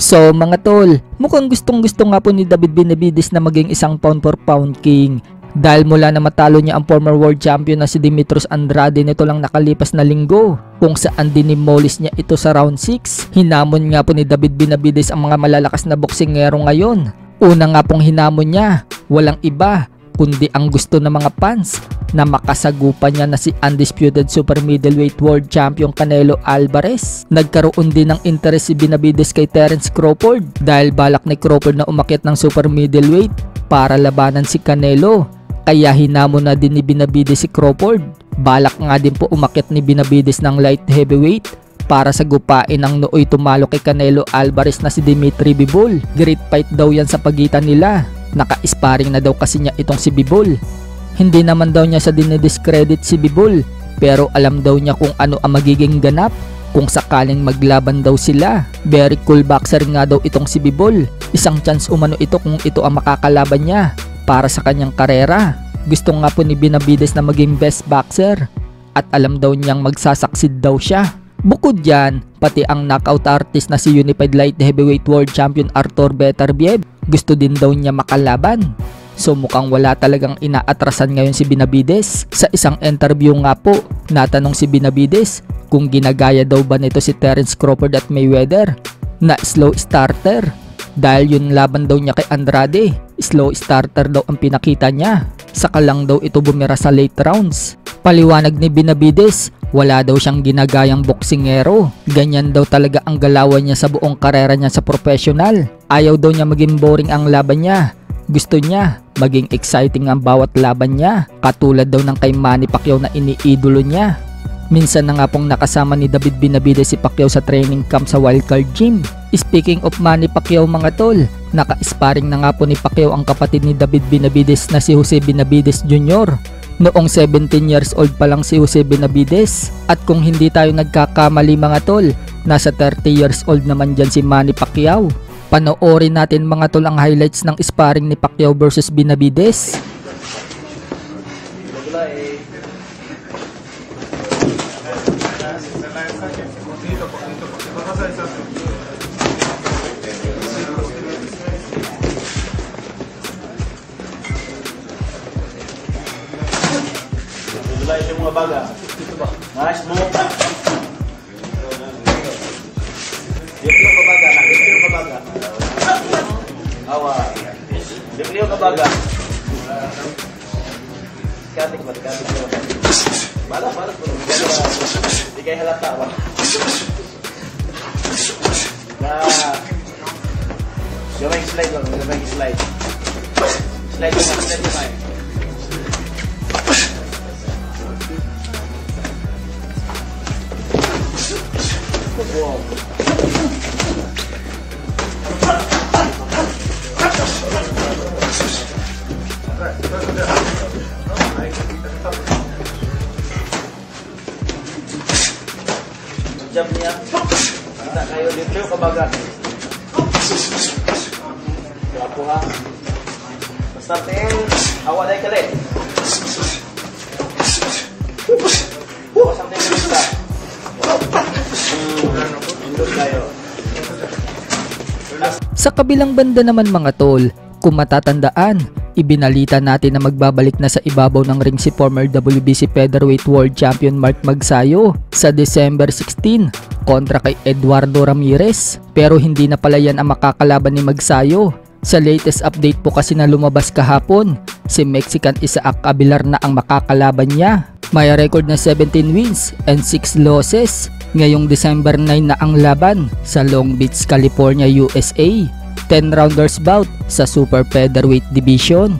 So mga tol, mukhang gustong gusto nga po ni David Benavidez na maging isang pound for pound king. Dahil mula na matalo niya ang former world champion na si Demetrius Andrade nito lang nakalipas na linggo, kung saan dinimolis niya ito sa round 6. Hinamon nga po ni David Benavidez ang mga malalakas na boksingero ngayon. Una nga pong hinamon niya, walang iba kundi ang gusto ng mga fans na makasagupan niya na si undisputed super middleweight world champion Canelo Alvarez. Nagkaroon din ng interest si Benavidez kay Terence Crawford dahil balak ni Crawford na umakyat ng super middleweight para labanan si Canelo. Kaya hinamon na din ni Benavidez si Crawford. Balak nga din po umakyat ni Benavidez ng light heavyweight para sagupain ang nooy tumalo kay Canelo Alvarez na si Dimitri Bivol. Great fight daw yan sa pagitan nila. Naka-sparring na daw kasi niya itong si Bivol. Hindi naman daw niya sa dinidiscredit si Bivol, pero alam daw niya kung ano ang magiging ganap kung sakaling maglaban daw sila. Very cool boxer nga daw itong si Bivol. Isang chance umano ito kung ito ang makakalaban niya para sa kanyang karera. Gusto nga po ni Benavidez na maging best boxer at alam daw niyang magsasaksid daw siya. Bukod dyan, pati ang knockout artist na si Unified Light Heavyweight World Champion Artur Beterbiev gusto din daw niya makalaban. So mukhang wala talagang inaatrasan ngayon si Benavidez. Sa isang interview nga po, natanong si Benavidez kung ginagaya daw ba nito si Terence Crawford at Mayweather na slow starter. Dahil yun laban daw niya kay Andrade, slow starter daw ang pinakita niya. Saka lang daw ito bumira sa late rounds. Paliwanag ni Benavidez, wala daw siyang ginagayang boksingero. Ganyan daw talaga ang galawan niya sa buong karera niya sa professional. Ayaw daw niya maging boring ang laban niya. Gusto niya maging exciting ang bawat laban niya, katulad daw ng kay Manny Pacquiao na iniidolo niya. Minsan na nga pong nakasama ni David Benavidez si Pacquiao sa training camp sa Wildcard Gym. Speaking of Manny Pacquiao mga tol, naka-sparring na nga po ni Pacquiao ang kapatid ni David Benavidez na si Jose Benavidez Jr. Noong 17 years old pa lang si Jose Benavidez. At kung hindi tayo nagkakamali mga tol, nasa 30 years old naman dyan si Manny Pacquiao. Panoorin natin mga tol ang highlights ng sparring ni Pacquiao versus Benavidez. Ito mga baga. Nice move. Dito ka baga. Dito ka baga. Awa. Dito ka baga. Katik ba? Katik ba? Balas. Di kayo halata ba? Gawing slide lang. Gawing slide. Slide lang. Wow. Jab niya. Kita kayo dito kabagat. Ako ha. Basta tingin, awa dahil kali. Awa sa tingin kita. Sa kabilang banda naman mga tol, kung matatandaan, ibinalita natin na magbabalik na sa ibabaw ng ring si former WBC Featherweight World Champion Mark Magsayo sa December 16 kontra kay Eduardo Ramirez. Pero hindi na pala yan ang makakalaban ni Magsayo. Sa latest update po kasi na lumabas kahapon, si Mexican Isaac Abilar na ang makakalaban niya. May record na 17 wins and 6 losses. Ngayong December 9 na ang laban sa Long Beach, California, USA. 10 rounders bout sa Super Featherweight Division.